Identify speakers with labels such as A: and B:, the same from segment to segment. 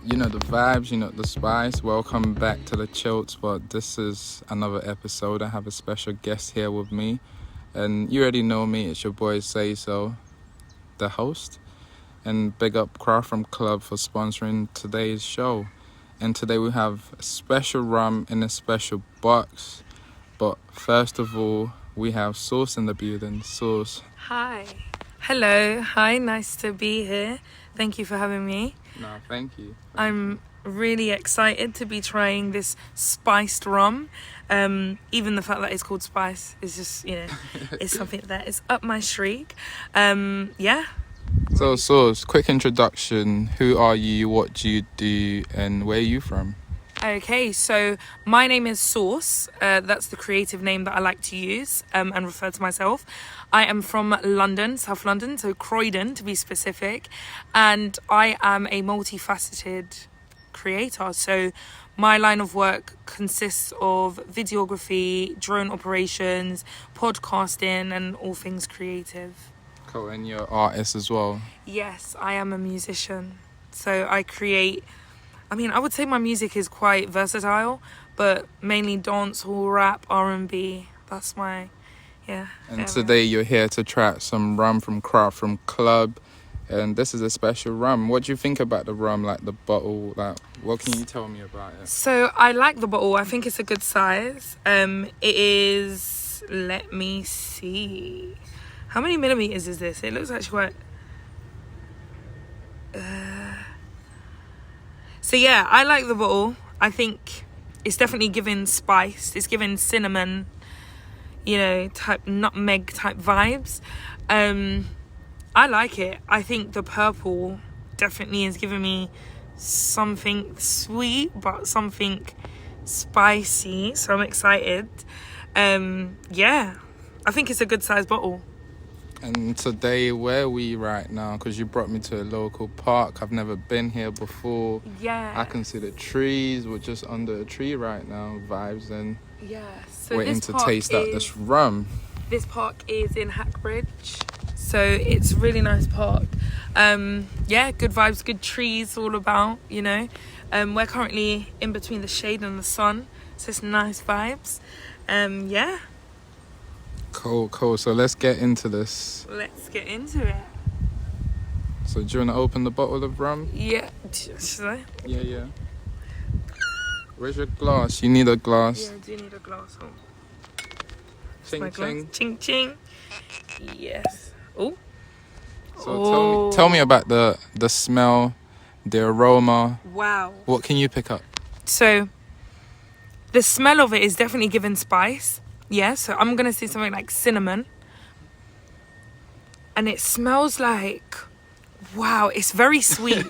A: You know the vibes, you know the spice. Welcome back to the Chilled Spot. This is another episode. I have a special guest here with me. And you already know me, it's your boy Sayso, the host. And big up Craft Rum Club for sponsoring today's show. And today we have a special rum in a special box. But first of all, we have Sauce in the building. Sauce.
B: Hi. Hello. Hi, nice to be here. Thank you for having me.
A: No, thank you.
B: I'm really excited to be trying this spiced rum. Even the fact that it's called spice is just, it's something that is up my streak. Yeah.
A: So, Sauce, quick introduction. Who are you? What do you do? And where are you from?
B: Okay, so my name is Sauce. That's the creative name that I like to use and refer to myself. I am from London, South London, so Croydon to be specific. And I am a multifaceted creator. So my line of work consists of videography, drone operations, podcasting, and all things creative.
A: Cool, and you're an artist as well?
B: Yes, I am a musician. So I create... I would say my music is quite versatile, but mainly dancehall, rap, R&B. That's my,
A: And today you're here to try some rum from Craft Rum Club, and this is a special rum. What do you think about the rum, like the bottle? Like, what can you tell me about it?
B: So I like the bottle. I think it's a good size. It is. Let me see. How many millimeters is this? It looks actually quite. So yeah, I like the bottle. I think it's definitely giving spice. It's giving cinnamon, type nutmeg type vibes. I like it. I think the purple definitely is giving me something sweet, but something spicy. So I'm excited. I think it's a good size bottle.
A: And today, where are we right now? Because you brought me to a local park. I've never been here before.
B: Yeah.
A: I can see the trees. We're just under a tree right now. Vibes and
B: so
A: waiting to taste out this rum.
B: This park is in Hackbridge. So it's a really nice park. Good vibes, good trees all about, We're currently in between the shade and the sun. So it's nice vibes.
A: Cool. So let's get into this.
B: Let's get into it.
A: So do you want to open the bottle of rum?
B: Yeah. Should I?
A: Yeah. Where's your glass? You need a glass.
B: Yeah, I do need a glass. Oh.
A: Ching ching.
B: Ching ching. Yes. Oh.
A: So tell me about the smell, the aroma.
B: Wow.
A: What can you pick up?
B: So the smell of it is definitely giving spice. Yeah, so I'm going to say something like cinnamon. And it smells like, wow, it's very sweet.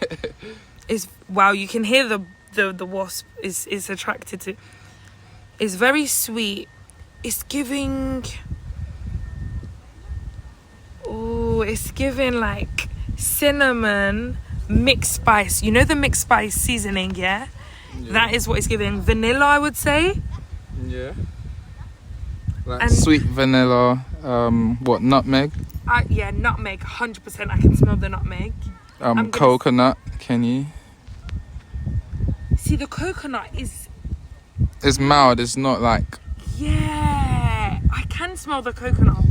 B: You can hear the wasp is attracted to. It's very sweet. It's giving like cinnamon, mixed spice. You know the mixed spice seasoning, yeah? That is what it's giving. Vanilla, I would say.
A: Yeah. Like sweet vanilla, nutmeg?
B: Nutmeg, 100%. I can smell the nutmeg.
A: Coconut, can you?
B: See, the coconut is...
A: It's mild, it's not like...
B: Yeah, I can smell the coconut.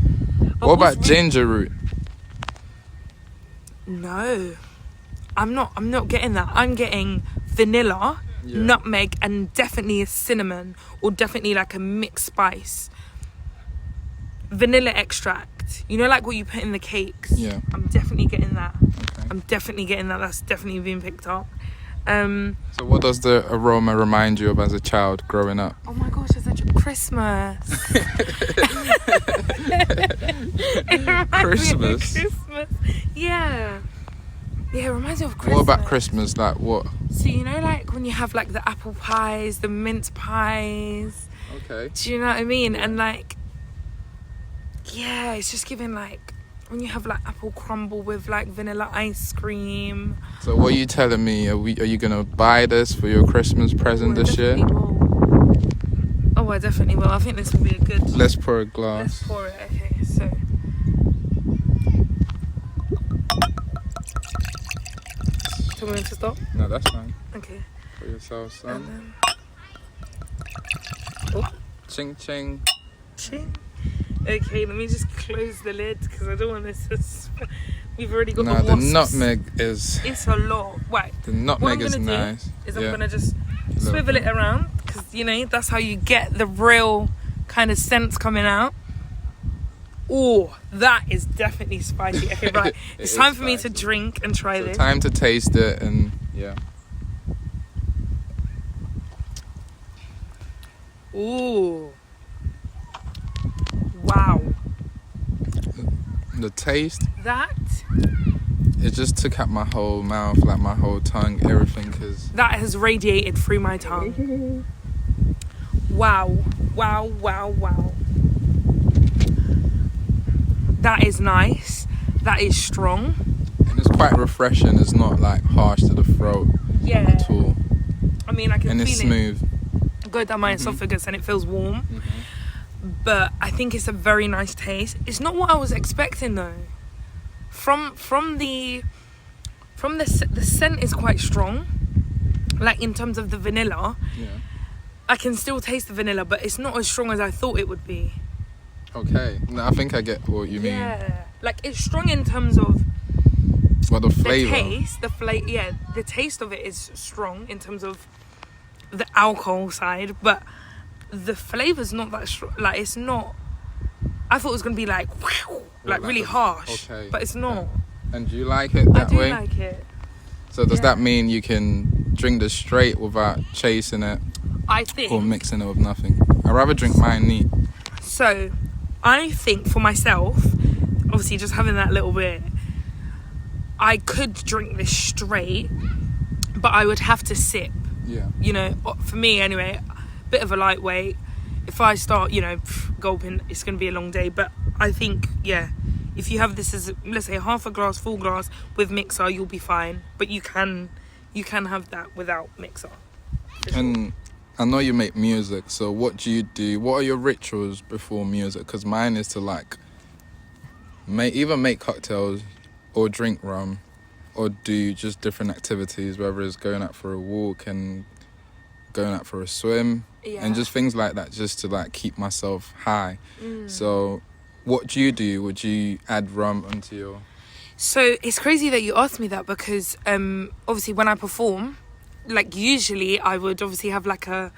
A: What about ginger root?
B: No, I'm not getting that. I'm getting vanilla, nutmeg, and definitely a cinnamon, or definitely like a mixed spice. Vanilla extract, like what you put in the cakes.
A: Yeah,
B: I'm definitely getting that.
A: Okay.
B: I'm definitely getting that. That's definitely being picked up.
A: So what does the aroma remind you of as a child growing up?
B: Oh my gosh, it's such a Christmas. It reminds me of Christmas. Yeah, it reminds me of Christmas.
A: What about Christmas? Like what?
B: So like when you have like the apple pies, the mince pies.
A: Okay.
B: Do you know what I mean? And like, yeah, it's just giving like when you have like apple crumble with like vanilla ice cream.
A: So what are you telling me? Are you gonna buy this for your Christmas present this year?
B: I definitely will. I think this will be a good...
A: Let's pour a glass.
B: Let's pour it. Okay, so... Tell me when to stop.
A: No, that's fine.
B: Okay.
A: For yourself, son.
B: And then... Oh.
A: Ching ching.
B: Ching. Okay, let me just close the lid because I don't want this to... We've already got
A: No,
B: the wasps.
A: the nutmeg is...
B: It's a lot. Right.
A: The nutmeg is
B: what I'm gonna
A: nice.
B: do is
A: Yeah.
B: I'm going to just
A: Little
B: swivel
A: bit.
B: it around because, you know, that's how you get the real kind of scents coming out. Oh, that is definitely spicy. Okay, right.
A: It
B: It's
A: is
B: time for me to
A: spicy.
B: drink and try
A: So
B: this.
A: time to taste it and yeah.
B: Ooh. Wow.
A: The taste,
B: That
A: it just took out my whole mouth, like my whole tongue, everything. Cause
B: has radiated through my tongue. Wow. Wow, wow, wow. That is nice. That is strong.
A: and it's quite refreshing. It's not like harsh to the throat
B: Yeah.
A: at all,
B: I mean, I can
A: and
B: feel
A: it's
B: it
A: smooth.
B: go down my esophagus and it feels warm.
A: Mm-hmm.
B: But I think it's a very nice taste. It's not what I was expecting though. From the scent is quite strong. Like in terms of the vanilla,
A: Yeah.
B: I can still taste the vanilla, but it's not as strong as I thought it would be.
A: Okay. No, I think I get what you mean.
B: Yeah. Like it's strong in terms of
A: But the
B: the
A: flavor.
B: taste. The taste of it is strong in terms of the alcohol side, but the flavor's not that strong. Like it's not. I thought it was gonna be like, whew, like
A: like
B: really
A: a-
B: harsh,
A: okay,
B: but it's not.
A: And do you like it that
B: I do
A: way?
B: like it.
A: So does
B: yeah.
A: that mean you can drink this straight without chasing it
B: I think
A: or mixing it with nothing? I'd rather drink mine neat.
B: so. I think for myself, obviously just having that little bit, I could drink this straight, but I would have to sip.
A: Yeah.
B: You know, for me anyway, bit of a lightweight. If I start, you know, gulping, it's going to be a long day. But I think, yeah, if you have this as, let's say, half a glass, full glass with mixer, you'll be fine. But you can have that without mixer. for sure.
A: And I know you make music, so what do you do? What are your rituals before music? Because mine is to like either make cocktails or drink rum or do just different activities, whether it's going out for a walk and going out for a swim
B: Yeah.
A: and just things like that, just to like keep myself high.
B: Mm.
A: So what do you do? Would you add rum onto your...
B: So it's crazy that you asked me that because obviously when I perform, like usually I would obviously have like a,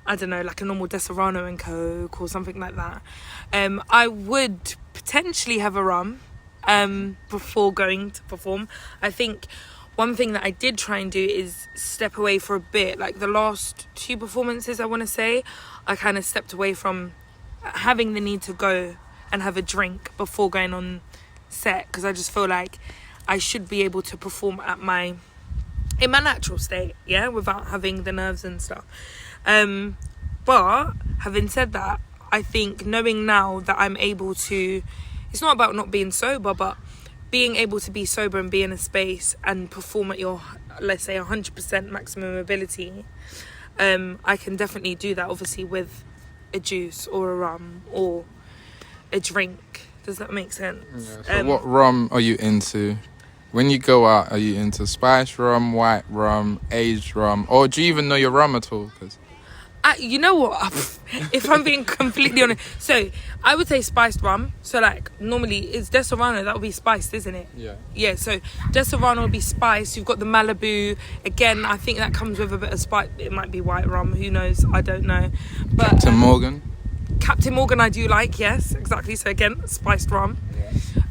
B: I don't know, like a normal Deserrano and Coke or something like that. I would potentially have a rum before going to perform. I think one thing that I did try and do is step away for a bit. Like the last 2 performances, I want to say, I kind of stepped away from having the need to go and have a drink before going on set because I just feel like I should be able to perform in my natural state, yeah, without having the nerves and stuff. But having said that, I think knowing now that I'm able to, it's not about not being sober, but being able to be sober and be in a space and perform at your, let's say, 100% maximum ability, I can definitely do that, obviously, with a juice or a rum or a drink. Does that make sense?
A: Yeah, so what rum are you into? When you go out, are you into spice rum, white rum, aged rum, or do you even know your rum at all? 'Cause
B: you know what? If I'm being completely honest, so I would say spiced rum. So like normally it's Deserrano, that would be spiced, isn't it?
A: yeah.
B: Yeah. So Deserrano would be spiced. You've got the Malibu. Again, I think that comes with a bit of spice. It might be white rum. Who knows? I don't know. But
A: Captain Morgan.
B: Captain Morgan, I do like. Yes, exactly. So again, spiced rum.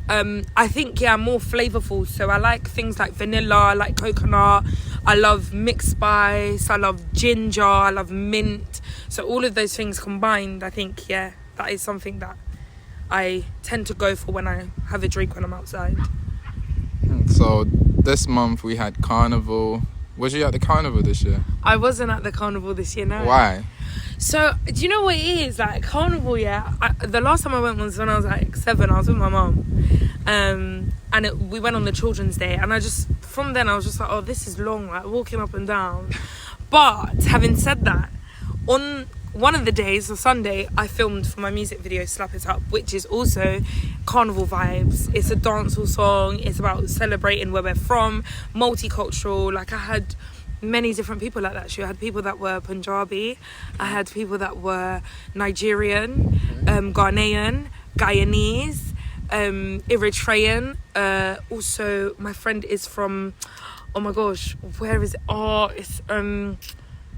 B: I think, yeah, more flavorful. So I like things like vanilla, I like coconut, I love mixed spice, I love ginger, I love mint. So all of those things combined, I think, yeah, that is something that I tend to go for when I have a drink when I'm outside.
A: So this month we had Carnival. Was you at the Carnival this year?
B: I wasn't at the Carnival this year, no.
A: Why?
B: So, do you know what it is? Like, Carnival, yeah, the last time I went was when I was like 7, I was with my mum. And we went on the Children's Day, and from then I was just like, oh, this is long, like walking up and down. But having said that, on one of the days, or Sunday, I filmed for my music video Slap It Up, which is also carnival vibes. It's a dancehall song. It's about celebrating where we're from, multicultural. Like, I had many different people like that. I had people that were Punjabi. I had people that were Nigerian, Ghanaian, Guyanese, Eritrean. Also, my friend is from, oh my gosh, where is it? Oh, it's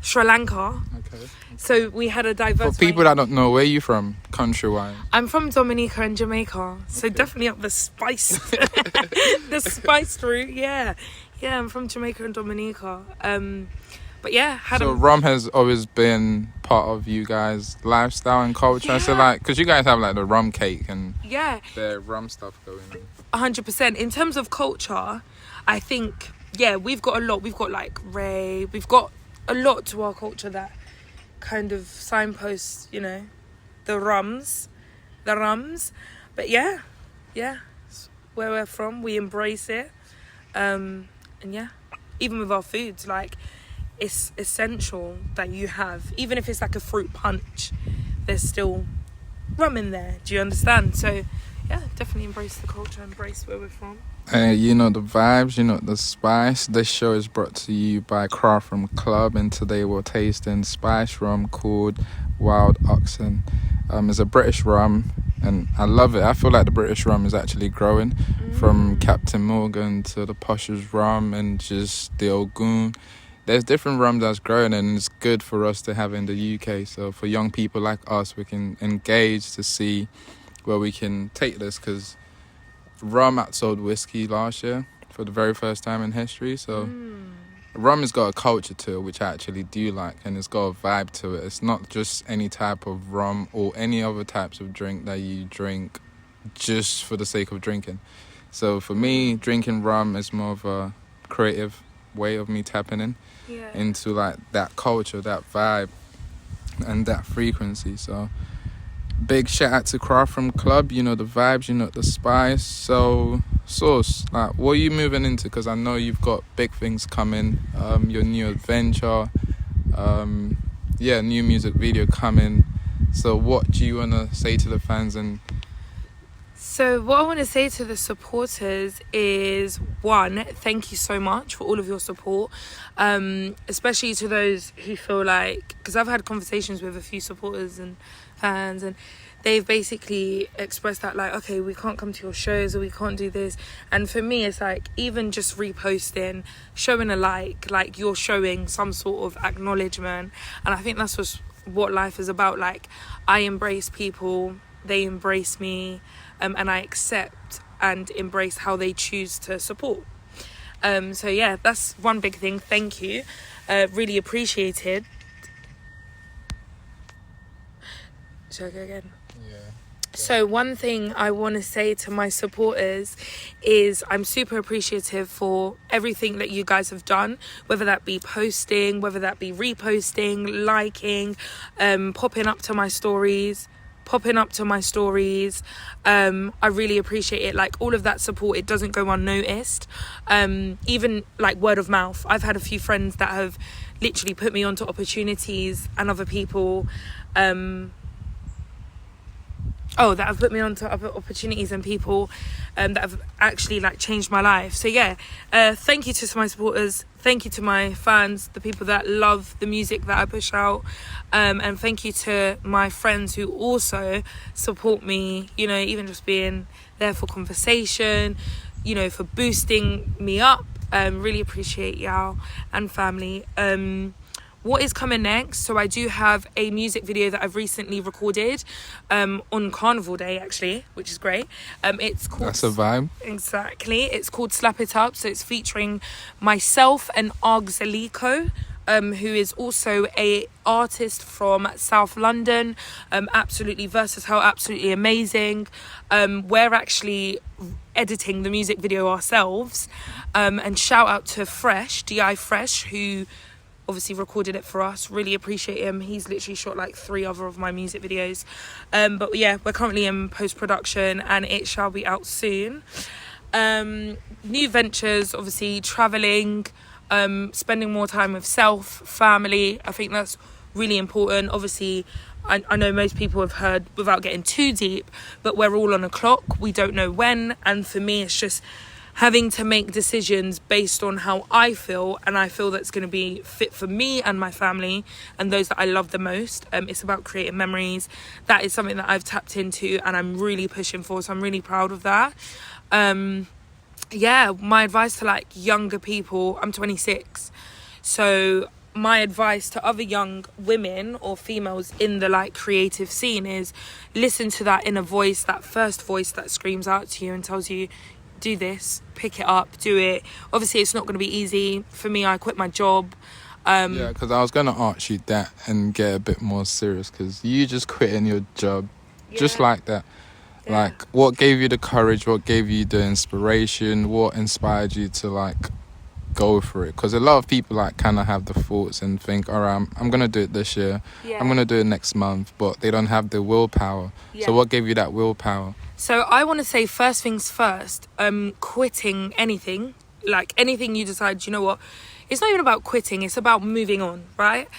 B: Sri Lanka.
A: Okay.
B: So we had a diverse.
A: For people that don't know, where are you from, country-wise?
B: I'm from Dominica and Jamaica, so definitely up the spice, the spice route. Yeah, I'm from Jamaica and Dominica. But yeah,
A: so rum has always been part of you guys' lifestyle and culture.
B: Yeah.
A: So like, because you guys have like the rum cake and
B: the
A: rum stuff going on.
B: 100%. In terms of culture, I think we've got a lot. We've got like rave. We've got a lot to our culture that kind of signposts, the rums. But yeah, it's where we're from, we embrace it. And yeah, even with our foods, like, it's essential that you have, even if it's like a fruit punch, there's still rum in there. Do you understand? So yeah, definitely embrace the culture, embrace where we're from.
A: You know the vibes, you know the spice. This show is brought to you by Craft Rum Club, and today we're tasting spice rum called Wild Oxen. It's a British rum, and I love it. I feel like the British rum is actually growing, from Captain Morgan to the Posh's rum and just the Ogun. There's different rum that's growing, and it's good for us to have in the UK. So for young people like us, we can engage to see where we can take this, because rum outsold whiskey last year for the very first time in history. So rum has got a culture to it, which I actually do like, and it's got a vibe to it. It's not just any type of rum or any other types of drink that you drink just for the sake of drinking. So for me, drinking rum is more of a creative way of me tapping in into like that culture, that vibe, and that frequency. So big shout out to Craft Rum Club. You know the vibes, you know the spice. So Sauce, like, what are you moving into? Because I know you've got big things coming. Your new adventure, new music video coming. So what do you want to say to the fans? And
B: so what I want to say to the supporters is, one, thank you so much for all of your support, especially to those who feel like, because I've had conversations with a few supporters and fans, and they've basically expressed that, like, okay, we can't come to your shows, or we can't do this. And for me, it's like, even just reposting, showing a like you're showing some sort of acknowledgement. And I think that's just what life is about. Like, I embrace people, they embrace me, and I accept and embrace how they choose to support. So yeah, that's one big thing. Thank you, really appreciated. Should I go again?
A: yeah.
B: So one thing I want to say to my supporters is I'm super appreciative for everything that you guys have done, whether that be posting, whether that be reposting, liking, popping up to my stories. I really appreciate it. Like, all of that support, it doesn't go unnoticed. Even like word of mouth, I've had a few friends that have literally put me onto opportunities, and other people that have put me onto other opportunities, and people that have actually like changed my life. So yeah, thank you to my supporters, thank you to my fans, the people that love the music that I push out, and thank you to my friends who also support me, even just being there for conversation, for boosting me up. Really appreciate y'all and family. What is coming next? So I do have a music video that I've recently recorded on Carnival Day, actually, which is great. It's called...
A: That's a vibe.
B: Exactly. It's called Slap It Up. So it's featuring myself and Argzalico, who is also a artist from South London. Absolutely versatile, absolutely amazing. We're actually editing the music video ourselves. And shout out to Fresh, DI Fresh, who obviously recorded it for us. Really appreciate him. He's literally shot like 3 other of my music videos. But yeah, we're currently in post-production, and it shall be out soon. New ventures, obviously traveling, spending more time with self, family. I think that's really important. Obviously, I know most people have heard, without getting too deep, but we're all on a clock. We don't know when. And for me, it's just having to make decisions based on how I feel, and I feel that's going to be fit for me and my family and those that I love the most. It's about creating memories. That is something that I've tapped into and I'm really pushing for, so I'm really proud of that. Yeah, my advice to like younger people, I'm 26, so my advice to other young women or females in the like creative scene is listen to that inner voice, that first voice that screams out to you and tells you, do this, pick it up, do it. Obviously it's not going to be easy. For me, I quit my job.
A: Yeah, because I was going to ask you that and get a bit more serious, because you just quitting your job just like that.
B: Yeah.
A: Like, what gave you the courage? What gave you the inspiration? What inspired you to like go for it? Because a lot of people like kind of have the thoughts and think, all right, I'm going to do it this year.
B: Yeah.
A: I'm going to do it next month, but they don't have the willpower.
B: Yeah.
A: So what gave you that willpower?
B: So I want to say first things first, quitting anything, like anything you decide, you know what, it's not even about quitting, it's about moving on, right?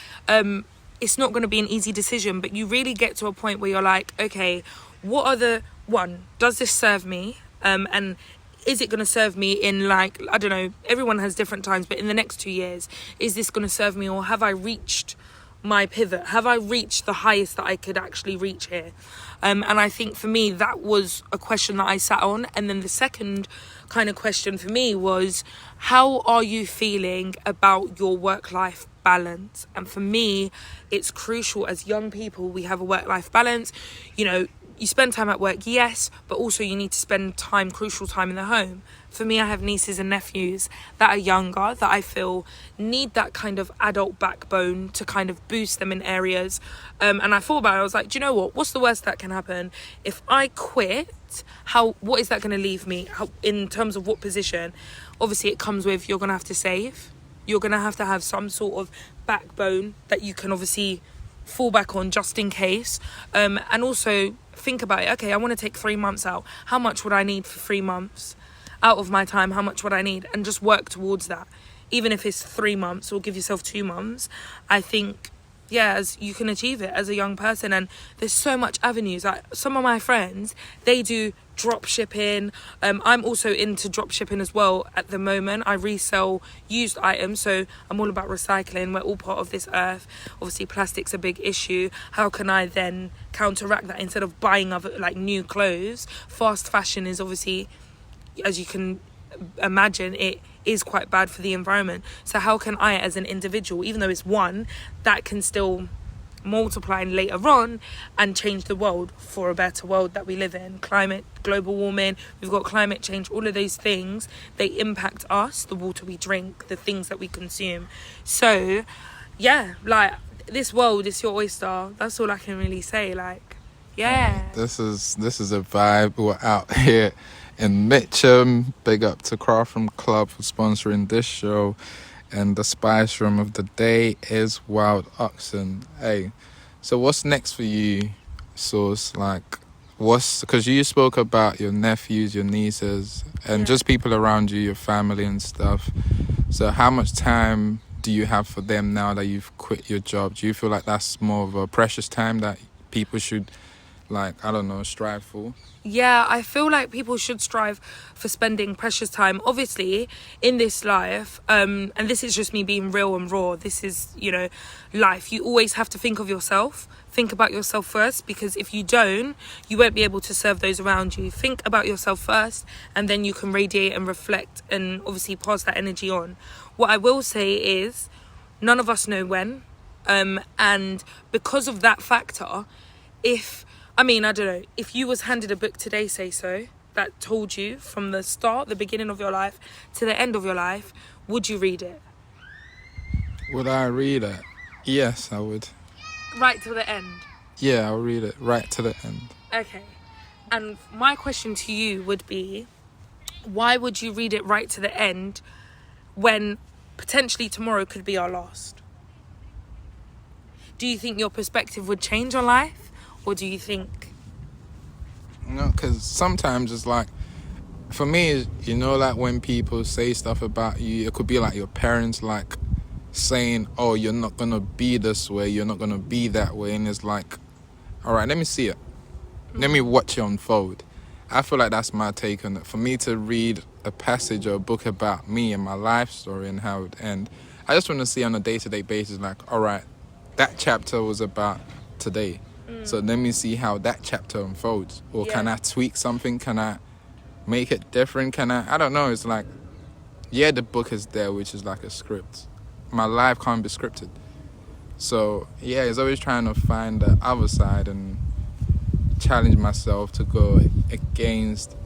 B: It's not going to be an easy decision, but you really get to a point where you're like, okay, what are the, one, does this serve me? And is it going to serve me in like, I don't know, everyone has different times, but in the next 2 years, is this going to serve me, or have I reached my pivot? Have I reached the highest that I could actually reach here? And I think for me, that was a question that I sat on. And then the second kind of question for me was, how are you feeling about your work-life balance? And for me, it's crucial as young people, we have a work-life balance. You know, you spend time at work, yes, but also you need to spend time, crucial time in the home. For me, I have nieces and nephews that are younger, that I feel need that kind of adult backbone to kind of boost them in areas. And I thought about it, I was like, do you know what? What's the worst that can happen? If I quit, what is that going to leave me? In terms of what position? Obviously, it comes with, you're going to have to save. You're going to have some sort of backbone that you can obviously fall back on just in case. And also think about it. Okay, I want to take 3 months out. How much would I need for 3 months? Out of my time, how much would I need? And just work towards that. Even if it's 3 months, or give yourself 2 months, I think, yeah, as you can achieve it as a young person. And there's so much avenues. Like some of my friends, they do drop shipping. I'm also into drop shipping as well at the moment. I resell used items, so I'm all about recycling. We're all part of this earth. Obviously plastic's a big issue. How can I then counteract that instead of buying other like new clothes? Fast fashion is obviously, as you can imagine, it is quite bad for the environment. So how can I as an individual, even though it's one, that can still multiply later on and change the world for a better world that we live in? Climate, global warming, we've got climate change, all of those things, they impact us, the water we drink, the things that we consume. So yeah, like this world is your oyster. That's all I can really say. Like, yeah,
A: This is a vibe. We're out here in Mitcham. Big up to Craft Rum Club for sponsoring this show. And the spice rum of the day is Wild Oxen. Hey, so what's next for you, Sauce? Like, because you spoke about your nephews, your nieces, and just people around you, your family and stuff. So how much time do you have for them now that you've quit your job? Do you feel like that's more of a precious time that people should, like, I don't know, strive for?
B: Yeah, I feel like people should strive for spending precious time. Obviously, in this life, and this is just me being real and raw, this is, you know, life. You always have to think of yourself. Think about yourself first, because if you don't, you won't be able to serve those around you. Think about yourself first, and then you can radiate and reflect and obviously pass that energy on. What I will say is, none of us know when. And because of that factor, I don't know, if you was handed a book today, Sayso, that told you from the start, the beginning of your life to the end of your life, would you read it?
A: Would I read it? Yes, I would.
B: Right to the end?
A: Yeah, I'll read it right to the end.
B: Okay. And my question to you would be, why would you read it right to the end when potentially tomorrow could be our last? Do you think your perspective would change on life? Or do you think?
A: No, because sometimes it's like, for me, you know, like when people say stuff about you, it could be like your parents, like saying, oh, you're not going to be this way, you're not going to be that way. And it's like, all right, let me see it. Let me watch it unfold. I feel like that's my take on it. For me to read a passage or a book about me and my life story and how it would end, I just want to see on a day-to-day basis, like, all right, that chapter was about today. So let me see how that chapter unfolds. Or can I tweak something? Can I make it different? I don't know. It's like, yeah, the book is there, which is like a script. My life can't be scripted. So, yeah, it's always trying to find the other side and challenge myself to go against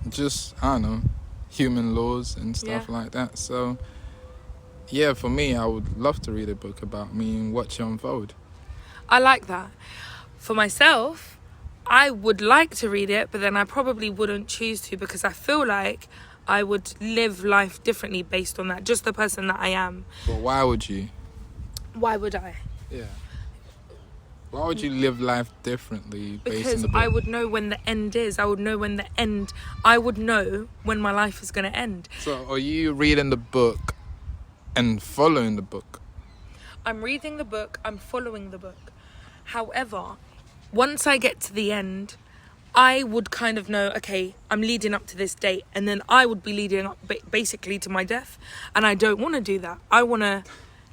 A: just, I don't know, human laws and stuff like that. So, yeah, for me, I would love to read a book about me and watch it unfold.
B: I like that. For myself, I would like to read it, but then I probably wouldn't choose to, because I feel like I would live life differently based on that, just the person that I am.
A: But why would you?
B: Why would I?
A: Yeah. Why would you live life differently based on
B: Because
A: the book?
B: I would know when the end is. I would know when my life is going to end.
A: So are you reading the book and following the book?
B: I'm reading the book, I'm following the book. However, once I get to the end, I would kind of know, okay, I'm leading up to this date, and then I would be leading up basically to my death. And I don't want to do that. I want to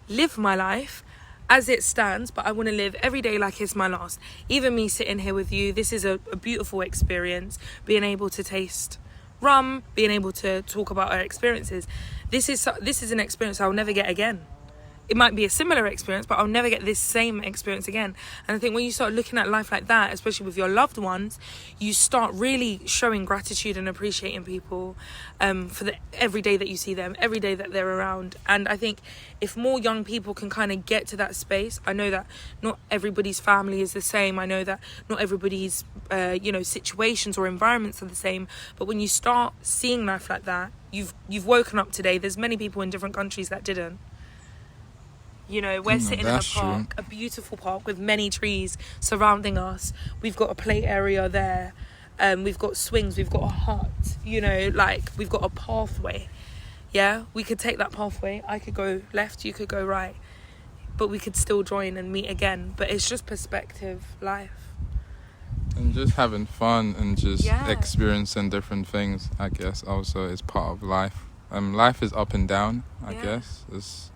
B: live my life as it stands, but I want to live every day like it's my last. Even me sitting here with you, this is a beautiful experience, being able to taste rum, being able to talk about our experiences. This is an experience I'll never get again. It might be a similar experience, but I'll never get this same experience again. And I think when you start looking at life like that, especially with your loved ones, you start really showing gratitude and appreciating people for the every day that you see them, every day that they're around. And I think if more young people can kind of get to that space, I know that not everybody's family is the same. I know that not everybody's situations or environments are the same. But when you start seeing life like that, you've woken up today. There's many people in different countries that didn't. You know, we're sitting in a park, a beautiful park with many trees surrounding us. We've got a play area there. We've got swings. We've got a hut. You know, like, we've got a pathway. Yeah, we could take that pathway. I could go left, you could go right. But we could still join and meet again. But it's just perspective, life.
A: And just having fun and just experiencing different things, I guess, also is part of life. Life is up and down, I guess. It's...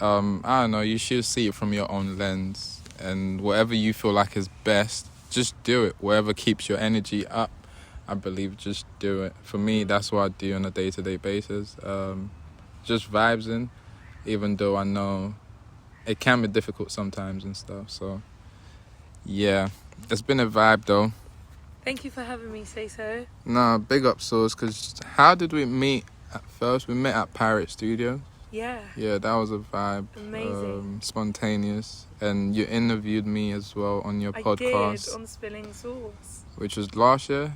A: I don't know, you should see it from your own lens, and whatever you feel like is best, just do it. Whatever keeps your energy up, I believe, just do it. For me, that's what I do on a day-to-day basis. Just vibes in, even though I know it can be difficult sometimes and stuff. So, yeah, it's been a vibe though.
B: Thank you for having me, Sayso.
A: No, big up, Sauce, because how did we meet at first? We met at Pirate Studio. Yeah, that was a vibe.
B: Amazing.
A: Spontaneous. And you interviewed me as well on your podcast.
B: I did, on Spilling Sauce.
A: Which was last year?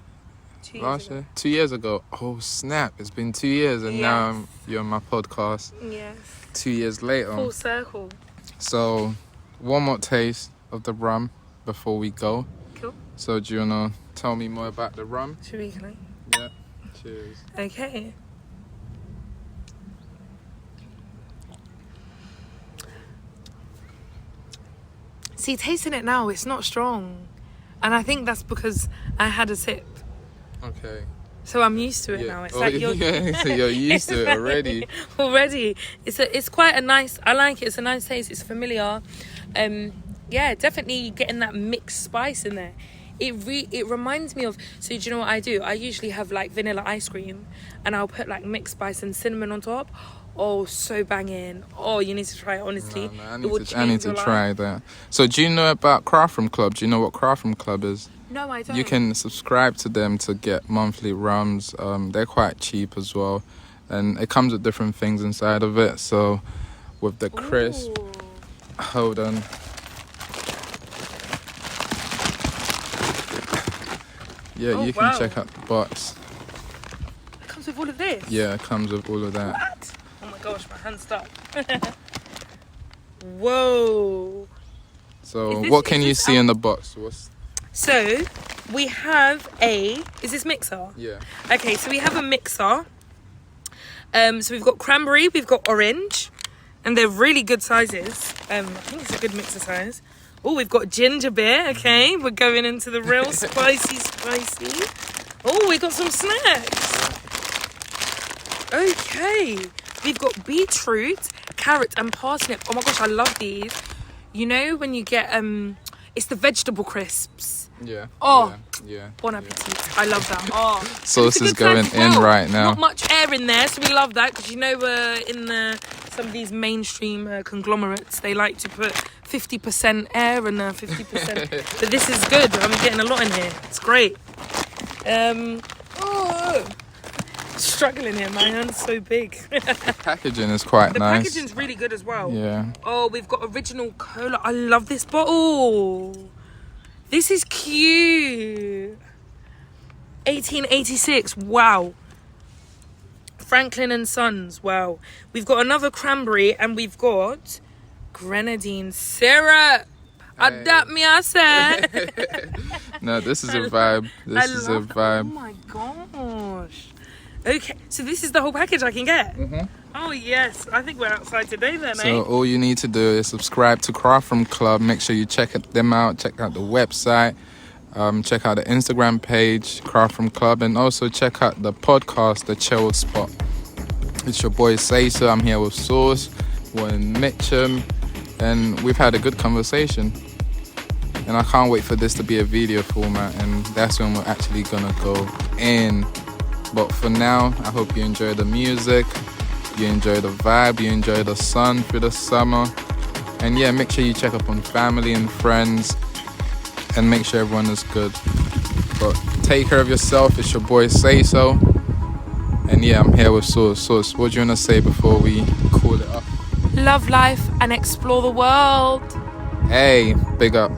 B: 2 years ago.
A: 2 years ago. Oh, snap. It's been 2 years and now you're on my podcast.
B: Yes.
A: 2 years later.
B: Full circle.
A: So, one more taste of the rum before we go.
B: Cool.
A: So, do you want to tell me more about the rum?
B: Should we clink?
A: Yeah. Cheers.
B: Okay. See, tasting it now, it's not strong. And I think that's because I had a sip.
A: Okay.
B: So I'm used to it now. It's
A: so you're used to it already.
B: Already. It's quite a nice, I like it. It's a nice taste. It's familiar. Definitely getting that mixed spice in there. It reminds me of, so do you know what I do? I usually have like vanilla ice cream and I'll put like mixed spice and cinnamon on top. Oh, so banging. Oh, you need to try it, honestly.
A: No, I need to try that. So do you know about Craft Rum Club? Do you know what Craft Rum Club is?
B: No, I don't.
A: You can subscribe to them to get monthly rums. They're quite cheap as well. And it comes with different things inside of it. So with the crisp...
B: Ooh.
A: Hold on. Yeah, you can check out the box.
B: It comes with all of this?
A: Yeah, it comes with all of that.
B: What? Oh my gosh, my hand's stuck. Whoa.
A: So what can you see in the box?
B: So we have is this mixer?
A: Yeah.
B: Okay, so we have a mixer. So we've got cranberry, we've got orange, and they're really good sizes. I think it's a good mixer size. Oh, we've got ginger beer. Okay, we're going into the real spicy. Oh, we got some snacks. Okay, we've got beetroot, carrot, and parsnip. Oh my gosh, I love these. You know when you get it's the vegetable crisps.
A: Yeah.
B: Oh,
A: yeah.
B: Bon appetit. I love that. Oh,
A: Sauce
B: it's a
A: is
B: good time
A: going
B: as
A: in
B: well.
A: right now.
B: Not much air in there, so we love that because you know in some of these mainstream conglomerates they like to put 50% air and 50%. But this is good. I'm getting a lot in here. It's great. Struggling here. My hand's so big.
A: The packaging is quite
B: The
A: nice.
B: packaging's really good as well.
A: Yeah.
B: Oh, we've got original cola. I love this bottle. This is cute. 1886. Wow. Franklin and Sons. Wow. We've got another cranberry and we've got grenadine syrup.
A: Hey.
B: Adapt me, I said.
A: No, this is a vibe. This is a
B: Oh
A: vibe.
B: my gosh. Okay, so this is the whole package I can get. Oh yes, I think we're outside today then,
A: So all you need to do is subscribe to Craft Rum Club. Make sure you check them out. Check out the website. Check out the Instagram page, Craft Rum Club, and also check out the podcast, The Chill Spot. It's your boy Sayso. I'm here with Sauce, we're in Mitcham, and we've had a good conversation. And I can't wait for this to be a video format, and that's when we're actually gonna go in. But for now, I hope you enjoy the music, you enjoy the vibe, you enjoy the sun through the summer. And yeah, make sure you check up on family and friends and make sure everyone is good. But take care of yourself. It's your boy Sayso. And yeah, I'm here with Sauce. Sauce, what do you want to say before we call it up?
B: Love life and explore the world.
A: Hey, big up.